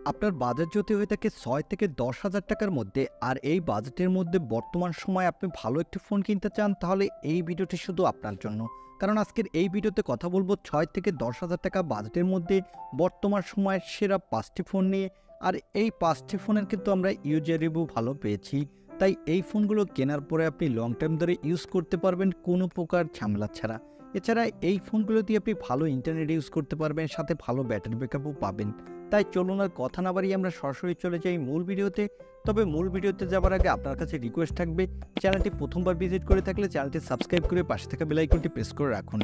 আপনার বাজেট যদি হয়ে থাকে ৬ থেকে ১০,০০০ টাকার মধ্যে আর এই বাজেটের মধ্যে বর্তমান সময়ে আপনি ভালো একটি ফোন কিনতে চান, তাহলে এই ভিডিওটি শুধু আপনার জন্য। কারণ আজকের এই ভিডিওতে কথা বলবো ৬ থেকে ১০,০০০ টাকা বাজেটের মধ্যে বর্তমান সময়ের সেরা ৫টি ফোন নিয়ে। আর এই ৫টি ফোনের কিন্তু আমরা ইউজার রিভিউ ভালো পেয়েছি। তাই এই ফোনগুলো কেনার পরে আপনি লং টাইম ধরে ইউজ করতে পারবেন কোনো প্রকার ঝামেলা ছাড়া। এছাড়া এই ফোনগুলো দিয়ে আপনি ভালো ইন্টারনেট ইউজ করতে পারবেন, সাথে ভালো ব্যাটারি ব্যাকআপও পাবেন। তাই চলুন আর কথা না বাড়িয়ে আমরা সরাসরি চলে যাই মূল ভিডিওতে। তবে মূল ভিডিওতে যাবার আগে আপনার কাছে রিকোয়েস্ট থাকবে, চ্যানেলটি প্রথমবার ভিজিট করে থাকলে চ্যানেলটি সাবস্ক্রাইব করে পাশে থাকা বেল আইকনটি প্রেস করে রাখুন।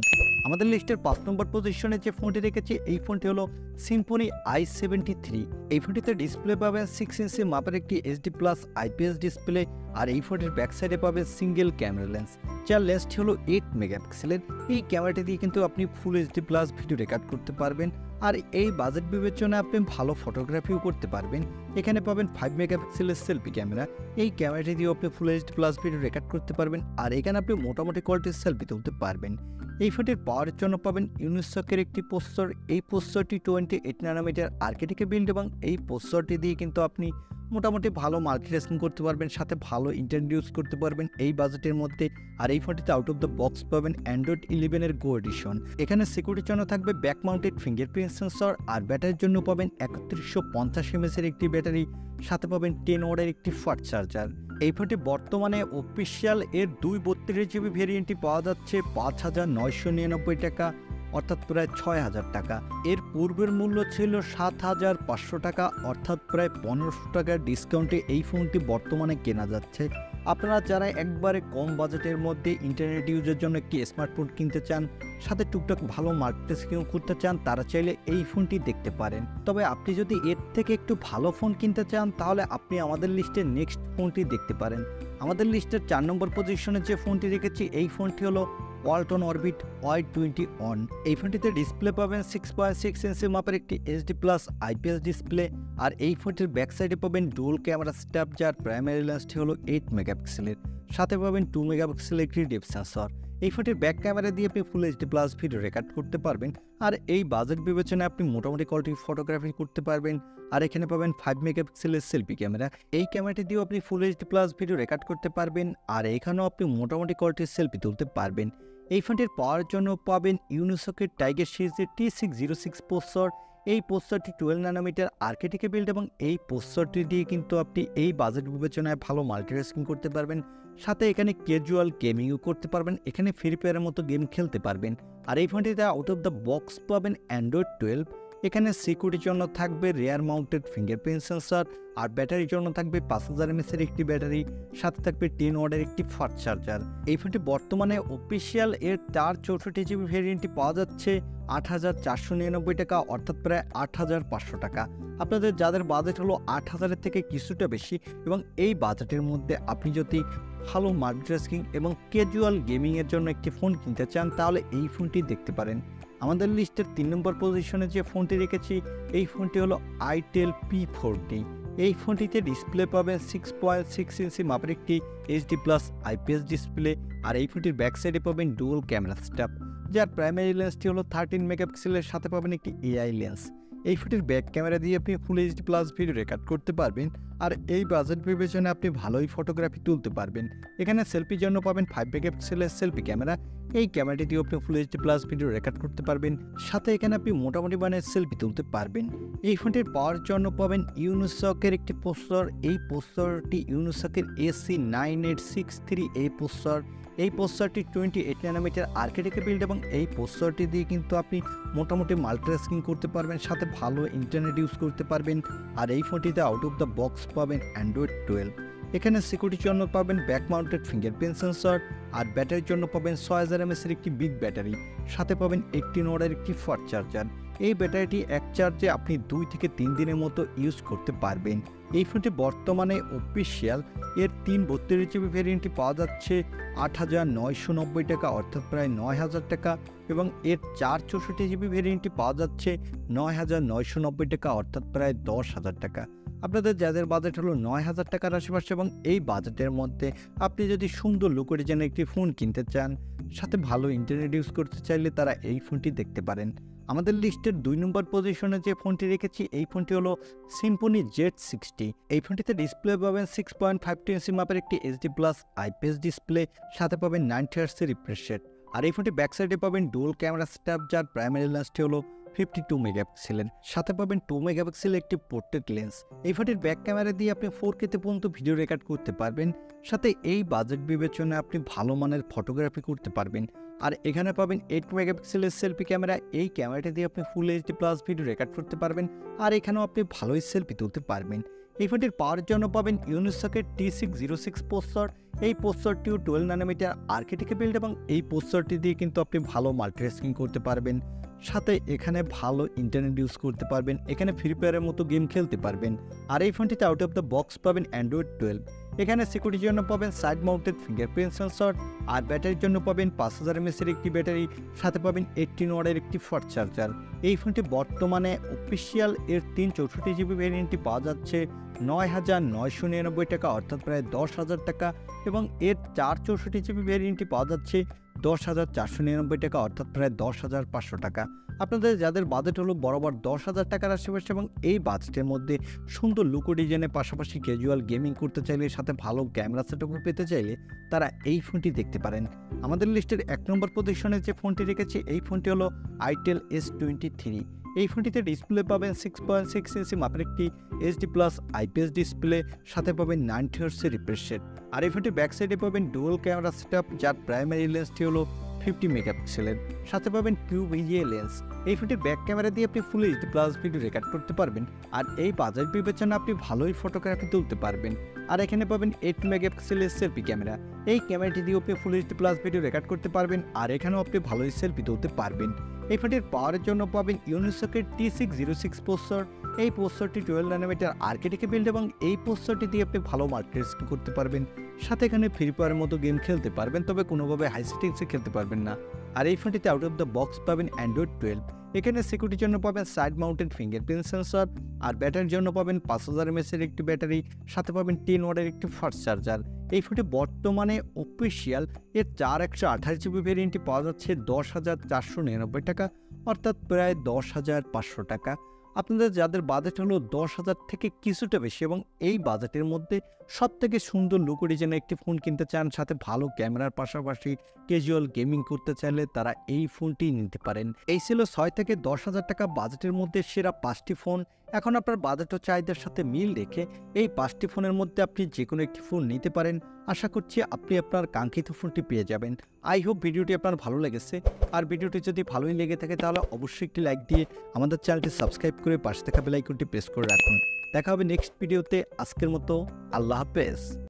আমাদের লিস্টের ৫ নম্বর পজিশনে যে ফোনটি রেখেছি এই ফোনটি হলো সিম্ফনি i73। এই ফোনটিতে ডিসপ্লে পাবেন 6 ইঞ্চি মাপের একটি HD+ IPS ডিসপ্লে। আর এই ফোনটির ব্যাক সাইডে পাবেন সিঙ্গেল ক্যামেরা লেন্স, যার লেন্সটি হলো 8 মেগাপিক্সেলের। এই ক্যামেরাটি দিয়ে কিন্তু আপনি ফুল HD+ ভিডিও রেকর্ড করতে পারবেন। আর এই বাজেট বিবেচনায় আপনি ভালো ফটোগ্রাফিও করতে পারবেন। এখানে পাবেন 5 মেগাপিক্সেলের সেলফি ক্যামেরা। এই ক্যামেরাটি দিয়ে আপনি ফুল HD+ ভিডিও রেকর্ড করতে পারবেন। আর এখানে আপনি মোটামুটি কোয়ালিটির সেলফি তুলতে পারবেন। এই ফোনটির পাওয়ারের জন্য পাবেন ইউনিসকের একটি প্রসেসর। এই প্রসেসরটি 28 ন্যানোমিটার আর্কিটেক্টে বিল্ড এবং এই প্রসেসরটি দিয়ে কিন্তু আপনি মোটামুটি ভালো মাল্টিটাস্কিং করতে পারবেন, সাথে ভালো ইন্টারনেট ইউজ করতে পারবেন এই বাজেটের মধ্যে। আর এই ফোনটিতে আউট অফ দ্য বক্স পাবেন অ্যান্ড্রয়েড 11 গো এডিশন। এখানে সিকিউরিটির জন্য থাকবে ব্যাক মাউন্টেড ফিঙ্গারপ্রিন্ট সেন্সর। আর ব্যাটারির জন্য পাবেন 3150 mAh একটি ব্যাটারি, সাথে পাবেন 10 ওয়াটের একটি ফাস্ট চার্জার। এই ফোনটি বর্তমানে অফিসিয়াল এর 232GB ভেরিয়েন্টটি পাওয়া যাচ্ছে ৫,৯৯৯ টাকা, অর্থাৎ প্রায় ৬,০০০ টাকা। এর পূর্বের মূল্য ছিল ৭,৫০০ টাকা, অর্থাৎ প্রায় ১৫০০ টাকার ডিসকাউন্টে এই ফোনটি বর্তমানে কেনা যাচ্ছে। আপনারা যারা একবারে কম বাজেটের মধ্যে ইন্টারনেট ইউজের জন্য একটি স্মার্টফোন কিনতে চান, সাথে টুকটাক ভালো মাল্টিটাস্কিং করতে চান, তারা চাইলে এই ফোনটি দেখতে পারেন। তবে আপনি যদি এর থেকে একটু ভালো ফোন কিনতে চান, তাহলে আপনি আমাদের লিস্টের নেক্সট ফোনটি দেখতে পারেন। আমাদের লিস্টের ৪ নম্বর পজিশনে যে ফোনটি রেখেছি এই ফোনটি হলো ওয়ালটন অরবিট Y20 অন। এই ফোনটিতে ডিসপ্লে পাবেন 6.6 ইঞ্চি মাপের একটি HD+ IPS ডিসপ্লে। আর এই ফোনটির ব্যাক সাইডে পাবেন ডুয়াল ক্যামেরা সেটআপ, যার প্রাইমারি লেন্সটি হলো 8 মেগাপিক্সেলের, সাথে পাবেন 2 মেগাপিক্সেলের একটি ডেপথ সেন্সর। এই ফোনটির ব্যাক ক্যামেরা দিয়ে আপনি ফুল HD+ ভিডিও রেকর্ড করতে পারবেন। আর এই বাজেট বিবেচনায় আপনি মোটামুটি কোয়ালিটির ফটোগ্রাফি করতে পারবেন। আর এখানে পাবেন 5 মেগাপিক্সেলের সেলফি ক্যামেরা। এই ক্যামেরাটি দিয়েও আপনি ফুল HD+ ভিডিও রেকর্ড করতে পারবেন। আর এখানেও আপনি মোটামুটি কোয়ালিটির সেলফি তুলতে পারবেন। এই ফোনটির পাওয়ার জন্য পাবেন ইউনিসকের টাইগার সিরিজের T606 প্রসেসর। এই প্রসেসরটি 12 ন্যানোমিটার আর্কিটেক্টে বিল্ড এবং এই প্রসেসরটি দিয়ে কিন্তু আপনি এই বাজেট বিবেচনায় ভালো মাল্টিটাস্কিং করতে পারবেন, সাথে এখানে ক্যাজুয়াল গেমিংও করতে পারবেন। এখানে ফ্রি ফায়ারের মতো গেম খেলতে পারবেন। আর এই ফোনটিতে আউট অফ দ্য বক্স পাবেন অ্যান্ড্রয়েড 12। এখানে সিকিউরিটির জন্য থাকবে রেয়ার মাউন্টেড ফিঙ্গারপ্রিন্ট সেন্সর। আর ব্যাটারির জন্য থাকবে ৫,০০০ mAh একটি ব্যাটারি, সাথে থাকবে 10 ওয়াটের একটি ফাস্ট চার্জার। এই ফোনটি বর্তমানে অফিসিয়াল এর 464GB ভেরিয়েন্টটি পাওয়া যাচ্ছে ৮,৪৯৯ টাকা, অর্থাৎ প্রায় ৮,৫০০ টাকা। আপনাদের যাদের বাজেট হলো ৮,০০০-এর থেকে কিছুটা বেশি এবং এই বাজেটের মধ্যে আপনি যদি ভালো মাল্টিটাস্কিং এবং ক্যাজুয়াল গেমিংয়ের জন্য একটি ফোন কিনতে চান, তাহলে এই ফোনটি দেখতে পারেন। আমাদের লিস্টের ৩ নম্বর পজিশনে যে ফোনটি রেখেছি এই ফোনটি হলো itel P40। এই ফোনটিতে ডিসপ্লে পাবেন 6.6 ইঞ্চি মাপের একটি HD+ IPS ডিসপ্লে। আর এই ফোনটির ব্যাক সাইডে পাবেন ডুয়াল ক্যামেরা সেটআপ, যার প্রাইমারি লেন্সটি হলো 13 মেগাপিক্সেলের, সাথে পাবেন একটি AI লেন্স। এই ফোনটির ব্যাক ক্যামেরা দিয়ে আপনি ফুল HD+ ভিডিও রেকর্ড করতে পারবেন। আর এই বাজেট বিবেচনায় আপনি ভালোই ফটোগ্রাফি তুলতে পারবেন। এখানে সেলফির জন্য পাবেন 5 মেগাপিক্সেলের সেলফি ক্যামেরা। এই ক্যামেরাটি দিয়ে আপনি ফুল HD+ ভিডিও রেকর্ড করতে পারবেন, সাথে এখানে আপনি মোটামুটি মানের সেলফি তুলতে পারবেন। এই ফোনটির পাওয়ার জন্য পাবেন ইউনিসকের একটি প্রসেসর। এই প্রসেসরটি ইউনিসকের AC9863 এই প্রসেসর। এই প্রসেসরটি 28 ন্যানোমিটার আর্কিটেক্টে বিল্ড এবং এই প্রসেসরটি দিয়ে কিন্তু আপনি মোটামুটি মাল্টিটাস্কিং করতে পারবেন, সাথে ভালো ইন্টারনেট ইউজ করতে পারবেন। আর এই ফোনটিতে আউট অফ দ্য বক্স পাবেন অ্যান্ড্রয়েড 12। এখানে সিকিউরিটির জন্য পাবেন ব্যাক মাউন্টেড ফিঙ্গারপ্রিন্ট সেন্সর। আর ব্যাটারির জন্য পাবেন ৬,০০০ mAh একটি বিগ ব্যাটারি, সাথে পাবেন 18 ওয়াটের একটি ফাস্ট চার্জার। এই ব্যাটারিটি এক চার্জে আপনি 2 থেকে 3 দিনের মতো ইউজ করতে পারবেন। এই ফোনটি বর্তমানে অফিসিয়াল এর 332GB ভেরিয়েন্টটি পাওয়া যাচ্ছে ৮,৯৯০ টাকা, অর্থাৎ প্রায় ৯,০০০ টাকা। এবং এর 464GB ভেরিয়েন্টটি পাওয়া যাচ্ছে ৯,৯৯০ টাকা, অর্থাৎ প্রায় ১০,০০০ টাকা। আপনাদের যাদের বাজেট হলো ৯,০০০ টাকার আশেপাশে এবং এই বাজেটের মধ্যে আপনি যদি সুন্দর লুকের জন্য একটি ফোন কিনতে চান, সাথে ভালো ইন্টারনেট ইউজ করতে চাইলে তারা এই ফোনটি দেখতে পারেন। আমাদের লিস্টের 2 নম্বর পজিশনে যে ফোনটি রেখেছি এই ফোনটি হলো সিম্ফনি Z60। এই ফোনটিতে ডিসপ্লে পাবেন 6.52 ইঞ্চি মাপের একটি এইচডি প্লাস আইপিএস ডিসপ্লে, সাথে পাবেন 90 হার্টজের রিফ্রেশ রেট। আর এই ফোনটি ব্যাক সাইডে পাবেন ডুয়াল ক্যামেরা সেটআপ, যার প্রাইমারি লেন্সটি হলো 52 মেগাপিক্সেলের, সাথে পাবেন 2 মেগাপিক্সেলের একটি পোর্ট্রেট লেন্স। এই ফোনটির ব্যাক ক্যামেরা দিয়ে আপনি 4K তে পর্যন্ত ভিডিও রেকর্ড করতে পারবেন, সাথে এই বাজেট বিবেচনায় আপনি ভালো মানের ফটোগ্রাফি করতে পারবেন। আর এখানে পাবেন 8 মেগাপিক্সেলের সেলফি ক্যামেরা। এই ক্যামেরাটি দিয়ে আপনি full HD plus video record করতে পারবেন, আর এখানেও আপনি ভালোই সেলফি তুলতে পারবেন। এই ফোনটির পাওয়ার জন্য পাবেন ইউনিসকের T606 প্রসেসর। এই প্রসেসরটিও 12 ন্যানোমিটার আর্কিটেক্টে বিল্ড, এবং এই প্রসেসরটি দিয়ে কিন্তু আপনি ভালো মাল্টিটাস্কিং করতে পারবেন, সাথে এখানে ভালো ইন্টারনেট ইউজ করতে পারবেন, এখানে ফ্রি ফায়ারের মতো গেম খেলতে পারবেন। আর এই ফোনটিতে আউট অফ দ্য বক্স পাবেন অ্যান্ড্রয়েড 12। এখানে সিকিউরিটির জন্য পাবেন সাইড মাউন্টেড ফিঙ্গারপ্রিন্ট সেন্সর, আর ব্যাটারির জন্য পাবেন 5000 mAh একটি ব্যাটারি, সাথে পাবেন 18 ওয়াটের একটি ফাস্ট চার্জার। এই ফোনটি বর্তমানে অফিসিয়াল এর 364GB ভ্যারিয়েন্টটি পাওয়া যাচ্ছে 9999 টাকা, অর্থাৎ প্রায় 10,000 টাকা, এবং এর 464GB ভ্যারিয়েন্টটি পাওয়া যাচ্ছে 10,499 টাকা, অর্থাৎ প্রায় 10,500 টাকা। আপনাদের যাদের বাজেট হলো বরাবর 10,000 টাকার আশেপাশে এবং এই বাজেটের মধ্যে সুন্দর লুকো ডিজাইনের পাশাপাশি ক্যাজুয়াল গেমিং করতে চাইলে, সাথে ভালো ক্যামেরা সেটআপও পেতে চাইলে তারা এই ফোনটি দেখতে পারেন। আমাদের লিস্টের 1 নম্বর পজিশনে যে ফোনটি রেখেছি এই ফোনটি হলো আইটেল S23। এই ফোনটিতে ডিসপ্লে পাবেন 6.6 ইঞ্চি মাপের একটি এইচডি প্লাস আইপিএস ডিসপ্লে, সাথে পাবেন 90 হার্টজের রিফ্রেশ রেট। আর এই ফোনটি ব্যাক সাইডে পাবেন ডুয়াল ক্যামেরা সেটআপ, যার প্রাইমারি লেন্সটি হলো 50 মেগাপিক্সেলের, সাথে পাবেন QVGA লেন্স। এই ফোনটির ব্যাক ক্যামেরা দিয়ে আপনি full HD plus video record করতে পারবেন, আর এই বাজেট বিবেচনা আপনি ভালোই ফটোগ্রাফি তুলতে পারবেন। আর এখানে পাবেন 8 মেগাপিক্সেলের সেলফি ক্যামেরা। এই ক্যামেরাটি দিয়ে আপনি full HD plus video record করতে পারবেন, আর এখানেও আপনি ভালোই সেলফি তুলতে পারবেন। এই ফোনটির পাওয়ারের জন্য পাবেন ইউনিসকের T606 প্রসেসর। এই প্রসেসরটি 12 ন্যানোমিটার আর্কিটেক্টে বিল্ড, এবং এই প্রসেসরটি দিয়ে আপনি ভালো মাল্টিটাস্কিং করতে পারবেন, সাথে এখানে ফ্রি ফায়ারের মতো গেম খেলতে পারবেন, তবে কোনোভাবে হাই সেটিংসে খেলতে পারবেন না। আর এই ফোনটিতে আউট অফ দ্য বক্স পাবেন অ্যান্ড্রয়েড 12। এখানে সিকিউরিটির জন্য পাবেন সাইড মাউন্টেড ফিঙ্গারপ্রিন্ট সেন্সর, আর ব্যাটারির জন্য পাবেন 5000 mAh একটি ব্যাটারি, সাথে পাবেন 10 ওয়াটের একটি ফাস্ট চার্জার। এই ফোনটি বর্তমানে অফিসিয়াল এর 4128GB ভ্যারিয়েন্টটি পাওয়া যাচ্ছে 10,499 টাকা, অর্থাৎ প্রায় 10,500 টাকা। আপনাদের যাদের বাজেট হলো 10,000 থেকে কিছুটা বেশি এবং এই বাজেটের মধ্যে সবথেকে সুন্দর লুকো ডিজাইনের একটি ফোন কিনতে চান, সাথে ভালো ক্যামেরার পাশাপাশি ক্যাজুয়াল গেমিং করতে চাইলে তারা এই ফোনটি নিতে পারেন। এই ছিল 6 থেকে 10,000 টাকা বাজেটের মধ্যে সেরা 5টি ফোন। এখন আপনার বাজেট ও চাহিদার সাথে মিল রেখে এই 5টি ফোনের মধ্যে আপনি যে কোনো একটি ফোন নিতে পারেন। আশা করছি আপনি আপনার কাঙ্ক্ষিত ফোনটি পেয়ে যাবেন। আই হোপ ভিডিওটি আপনার ভালো লেগেছে, আর ভিডিওটি যদি ভালোই লেগে থাকে তাহলে অবশ্যই একটি লাইক দিয়ে আমাদের চ্যানেলটি সাবস্ক্রাইব করে পাশে থাকা বেল আইকনটি প্রেস করে রাখুন। দেখা হবে নেক্সট ভিডিওতে। আজকের মতো আল্লাহ হাফেজ।